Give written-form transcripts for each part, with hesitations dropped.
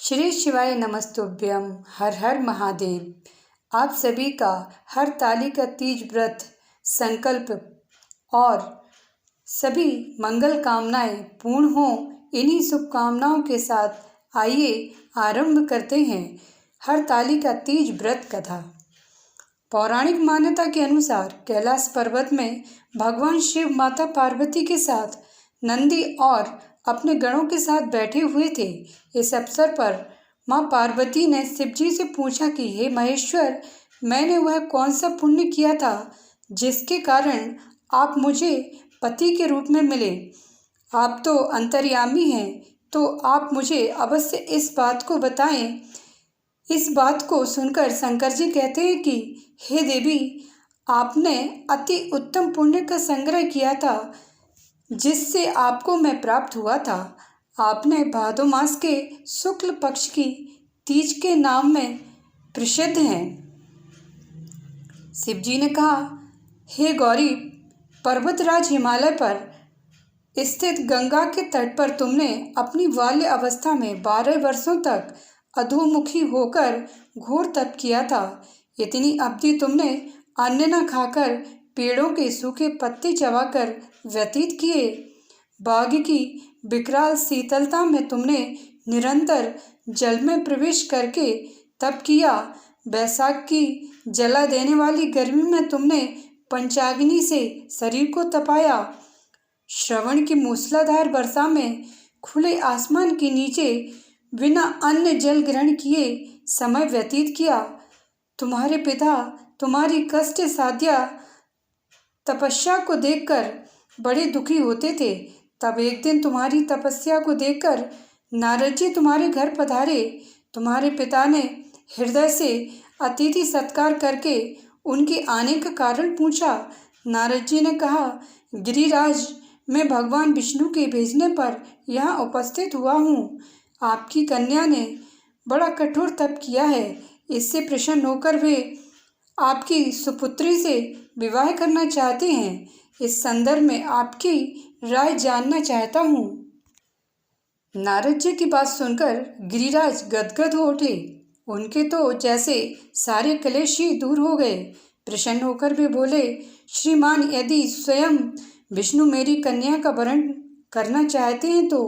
श्री शिवाय नमस्तुभ्यम। हर हर महादेव। आप सभी का हरताली का तीज व्रत संकल्प और सभी मंगल कामनाएं पूर्ण हो, इन्हीं शुभकामनाओं के साथ आइए आरंभ करते हैं हरताली का तीज व्रत कथा। पौराणिक मान्यता के अनुसार कैलाश पर्वत में भगवान शिव माता पार्वती के साथ नंदी और अपने गणों के साथ बैठे हुए थे। इस अवसर पर मां पार्वती ने शिवजी से पूछा कि हे महेश्वर, मैंने वह कौन सा पुण्य किया था जिसके कारण आप मुझे पति के रूप में मिले। आप तो अंतर्यामी हैं, तो आप मुझे अवश्य इस बात को बताएं। इस बात को सुनकर शंकर जी कहते हैं कि हे देवी, आपने अति उत्तम पुण्य का संग्रह किया था जिससे आपको मैं प्राप्त हुआ था। आपने भादो मास के शुक्ल पक्ष की तीज के नाम में प्रसिद्ध हैं। शिवजी ने कहा, हे गौरी, पर्वतराज हिमालय पर स्थित गंगा के तट पर तुमने अपनी बाल्य अवस्था में 12 वर्षों तक अधोमुखी होकर घोर तप किया था। इतनी अवधि तुमने अन्न न खाकर पेड़ों के सूखे पत्ते चबाकर व्यतीत किए। बाग की विकराल शीतलता में तुमने निरंतर जल में प्रवेश करके तप किया। बैसाख की जला देने वाली गर्मी में तुमने पंचाग्नि से शरीर को तपाया। श्रवण की मूसलाधार वर्षा में खुले आसमान के नीचे बिना अन्न जल ग्रहण किए समय व्यतीत किया। तुम्हारे पिता तुम्हारी कष्ट साध्या तपस्या को देखकर बड़े दुखी होते थे। तब एक दिन तुम्हारी तपस्या को देखकर नारद जी तुम्हारे घर पधारे। तुम्हारे पिता ने हृदय से अतिथि सत्कार करके उनके आने का कारण पूछा। नारद जी ने कहा, गिरिराज, मैं भगवान विष्णु के भेजने पर यहाँ उपस्थित हुआ हूँ। आपकी कन्या ने बड़ा कठोर तप किया है। इससे प्रसन्न होकर वे आपकी सुपुत्री से विवाह करना चाहते हैं। इस संदर्भ में आपकी राय जानना चाहता हूँ। नारद जी की बात सुनकर गिरिराज गदगद हो उठे। उनके तो जैसे सारे क्लेश ही दूर हो गए। प्रसन्न होकर वे बोले, श्रीमान, यदि स्वयं विष्णु मेरी कन्या का वरण करना चाहते हैं तो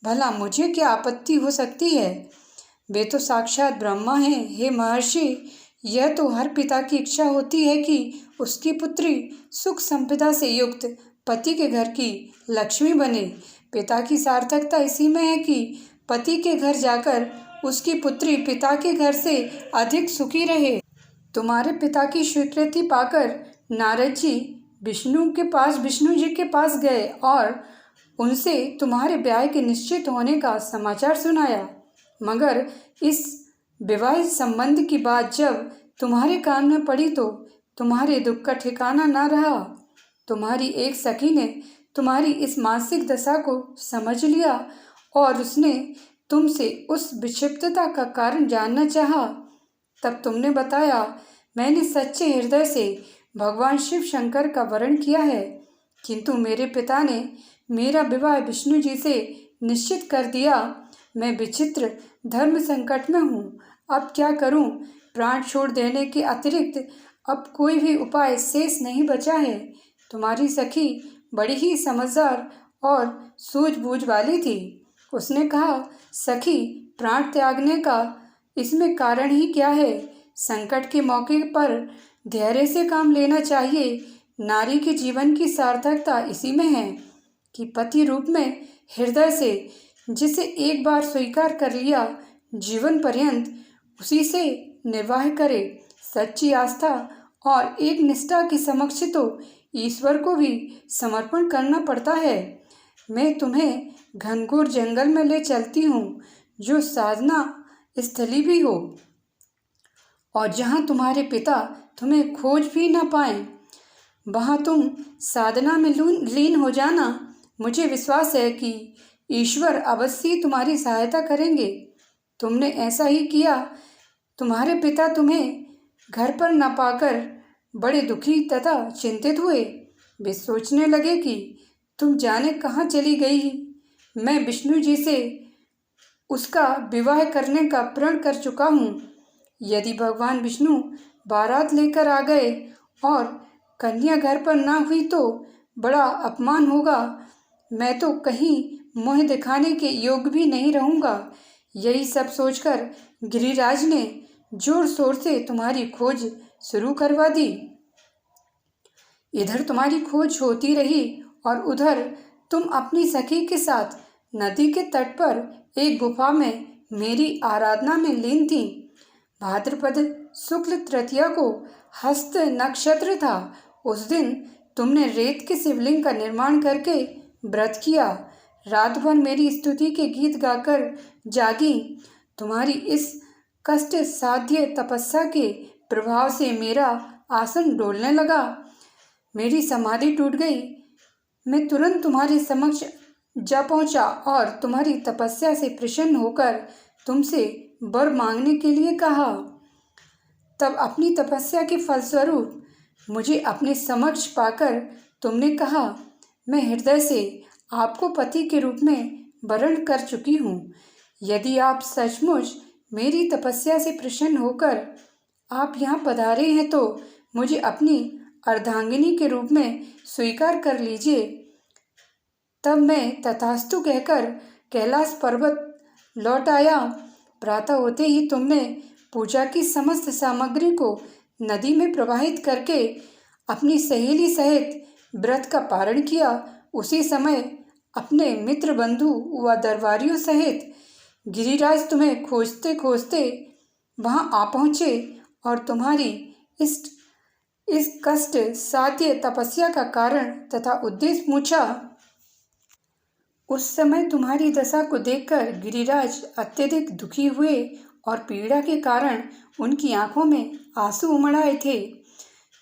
भला मुझे क्या आपत्ति हो सकती है। वे तो साक्षात ब्रह्मा हैं। हे महर्षि, यह तो हर पिता की इच्छा होती है कि उसकी पुत्री सुख संपदा से युक्त पति के घर की लक्ष्मी बने। पिता की सार्थकता इसी में है कि पति के घर जाकर उसकी पुत्री पिता के घर से अधिक सुखी रहे। तुम्हारे पिता की स्वीकृति पाकर नारद जी विष्णु जी के पास गए और उनसे तुम्हारे ब्याह के निश्चित होने का समाचार सुनाया। मगर इस विवाह संबंध की बात जब तुम्हारे कान में पड़ी तो तुम्हारे दुख का ठिकाना ना रहा। तुम्हारी एक सखी ने तुम्हारी इस मानसिक दशा को समझ लिया और उसने तुमसे उस विक्षिप्तता का कारण जानना चाहा। तब तुमने बताया, मैंने सच्चे हृदय से भगवान शिव शंकर का वरण किया है, किंतु मेरे पिता ने मेरा विवाह विष्णु जी से निश्चित कर दिया। मैं विचित्र धर्म संकट में हूँ। अब क्या करूँ? प्राण छोड़ देने के अतिरिक्त अब कोई भी उपाय शेष नहीं बचा है। तुम्हारी सखी बड़ी ही समझदार और सूझबूझ वाली थी। उसने कहा, सखी, प्राण त्यागने का इसमें कारण ही क्या है? संकट के मौके पर धैर्य से काम लेना चाहिए। नारी के जीवन की सार्थकता इसी में है कि पति रूप में हृदय से जिसे एक बार स्वीकार कर लिया, जीवन पर्यंत उसी से निर्वाह करे। सच्ची आस्था और एक निष्ठा के समक्ष तो ईश्वर को भी समर्पण करना पड़ता है। मैं तुम्हें घनघोर जंगल में ले चलती हूँ, जो साधना स्थली भी हो और जहाँ तुम्हारे पिता तुम्हें खोज भी न पाएं। वहाँ तुम साधना में लीन हो जाना। मुझे विश्वास है कि ईश्वर अवश्य तुम्हारी सहायता करेंगे। तुमने ऐसा ही किया। तुम्हारे पिता तुम्हें घर पर न पाकर बड़े दुखी तथा चिंतित हुए। वे सोचने लगे कि तुम जाने कहाँ चली गई। मैं विष्णु जी से उसका विवाह करने का प्रण कर चुका हूँ। यदि भगवान विष्णु बारात लेकर आ गए और कन्या घर पर ना हुई तो बड़ा अपमान होगा। मैं तो कहीं मुँह दिखाने के योग्य भी नहीं रहूँगा। यही सब सोचकर गिरिराज ने जोर शोर से तुम्हारी खोज शुरू करवा दी। इधर तुम्हारी खोज होती रही और उधर तुम अपनी सखी के साथ नदी के तट पर एक गुफा में मेरी आराधना में लीन थी। भाद्रपद शुक्ल तृतीया को हस्त नक्षत्र था। उस दिन तुमने रेत के शिवलिंग का निर्माण करके व्रत किया। रात भर मेरी स्तुति के गीत गाकर जागी। तुम्हारी इस कष्ट साध्य तपस्या के प्रभाव से मेरा आसन डोलने लगा। मेरी समाधि टूट गई। मैं तुरंत तुम्हारे समक्ष जा पहुंचा और तुम्हारी तपस्या से प्रसन्न होकर तुमसे वर मांगने के लिए कहा। तब अपनी तपस्या के फलस्वरूप मुझे अपने समक्ष पाकर तुमने कहा, मैं हृदय से आपको पति के रूप में वरण कर चुकी हूँ। यदि आप सचमुच मेरी तपस्या से प्रसन्न होकर आप यहाँ पधारे हैं तो मुझे अपनी अर्धांगिनी के रूप में स्वीकार कर लीजिए। तब मैं तथास्तु कहकर कैलाश पर्वत लौट आया। प्रातः होते ही तुमने पूजा की समस्त सामग्री को नदी में प्रवाहित करके अपनी सहेली सहित व्रत का पारण किया। उसी समय अपने मित्र बंधु व दरबारियों सहित गिरिराज तुम्हें खोजते खोजते वहाँ आ पहुँचे और तुम्हारी इस कष्ट साध्य तपस्या का कारण तथा उद्देश्य पूछा। उस समय तुम्हारी दशा को देखकर गिरिराज अत्यधिक दुखी हुए और पीड़ा के कारण उनकी आंखों में आंसू उमड़ आए थे।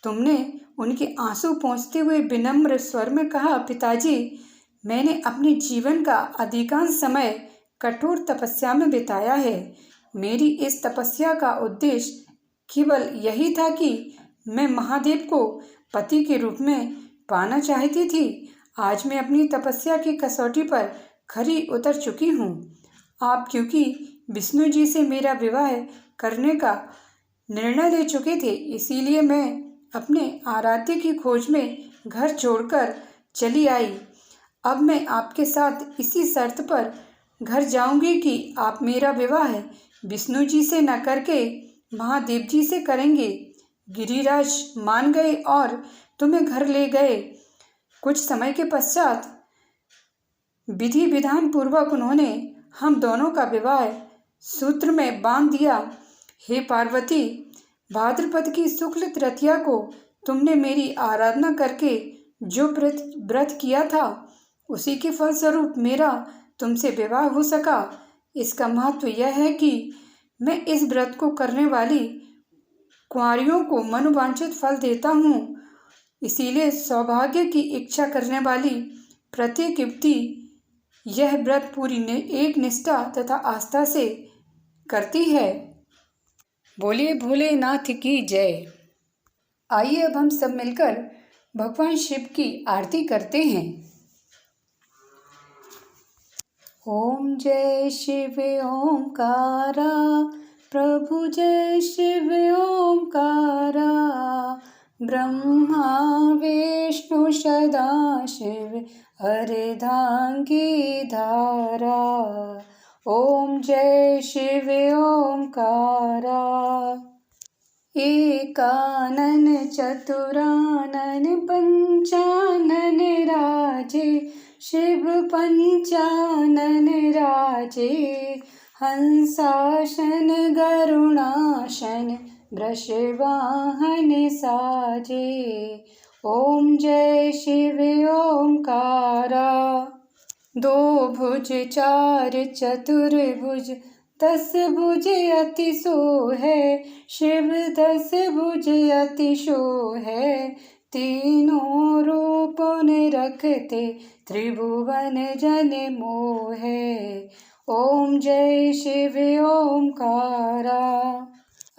तुमने उनके आंसू पोंछते हुए विनम्र स्वर में कहा, पिताजी, मैंने अपने जीवन का अधिकांश समय कठोर तपस्या में बिताया है। मेरी इस तपस्या का उद्देश्य केवल यही था कि मैं महादेव को पति के रूप में पाना चाहती थी। आज मैं अपनी तपस्या की कसौटी पर खरी उतर चुकी हूँ। आप क्योंकि विष्णु जी से मेरा विवाह करने का निर्णय ले चुके थे, इसीलिए मैं अपने आराध्य की खोज में घर छोड़कर चली आई। अब मैं आपके साथ इसी शर्त पर घर जाऊंगी कि आप मेरा विवाह विष्णु जी से न करके महादेव जी से करेंगे। गिरिराज मान गए और तुम्हें घर ले गए। कुछ समय के पश्चात विधि विधान पूर्वक उन्होंने हम दोनों का विवाह सूत्र में बांध दिया। हे पार्वती, भाद्रपद की शुक्ल तृतीया को तुमने मेरी आराधना करके जो व्रत किया था, उसी के फलस्वरूप मेरा तुमसे विवाह हो सका। इसका महत्व यह है कि मैं इस व्रत को करने वाली कुंवारियों को मनोवांछित फल देता हूँ। इसीलिए सौभाग्य की इच्छा करने वाली प्रत्येक युवती यह व्रत पूरी एक निष्ठा तथा आस्था से करती है। बोलिए भोलेनाथ की जय। आइए अब हम सब मिलकर भगवान शिव की आरती करते हैं। ओम जय शिव ओंकारा, प्रभु जय शिव ओंकारा, ब्रह्मा विष्णु सदा शिव अर्धांगी धारा। ओम जय शिव ओंकारा। एकानन चतुरानन पंचानन राजे, शिव पंचानन राजे, हंसासन गरुणासन वृषवाहन साजे। ओम जय शिव ओंकारा। दो भुज चार चतुर्भुज, 10 भुज अति सोहै, शिव 10 भुज अति सोहै, तीनों रूप ने रखते त्रिभुवन जन मोहै। ओम जय शिव ओंकारा।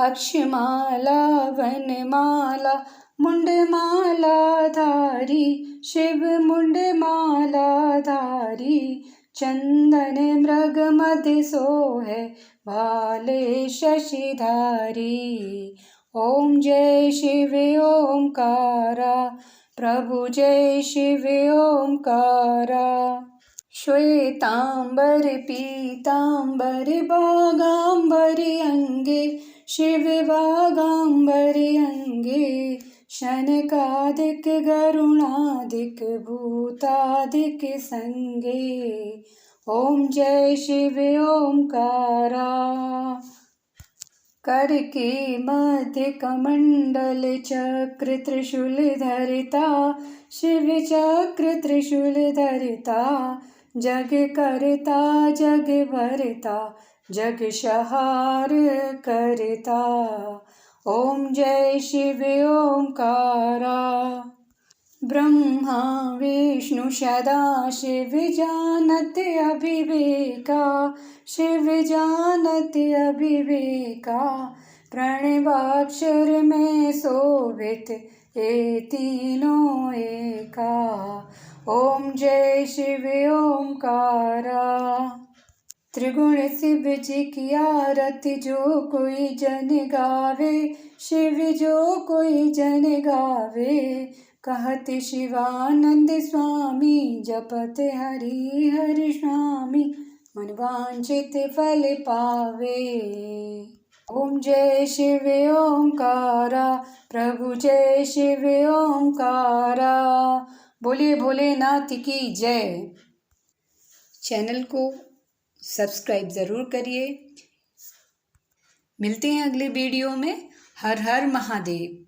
अक्षमाला वनमाला मुंडमाला धारी, शिव मुंडमाला धारी, चंदन मृग मध्य सोहे भाले शशिधारी। ओम जय शिव ओंकारा, प्रभु जय शिव ओंकारा। श्वेतांबर पीतांबर बागांबरी अंगे, शिव बागांबरी अंगे। शनकादिक गरुणादिक भूतादिक संगे। ओम जय शिव ओंकारा। कर के मध्य कमंडल चक्र त्रिशूल धरिता, शिव चक्र त्रिशूल धरिता। जग करता जग भरता, जग संहार करता। ओम जय शिव ओंकारा। ब्रह्मा विष्णु सदा शिव जानत अविवेका, शिव जानत अविवेका। प्रणवाक्षर में शोभित ये तीनों एका। ओम जय शिव ओंकारा। त्रिगुण शिव जी की आरती जो कोई जन गावे, शिव जो कोई जन गावे। कहत शिवानंद स्वामी, जपत हरि हरि स्वामी। मन वांछित फल पावे। ओम जय शिव ओंकारा, प्रभु जय शिव ओंकारा। बोलिए भोलेनाथ की जय। चैनल को सब्सक्राइब ज़रूर करिए। मिलते हैं अगले वीडियो में। हर हर महादेव।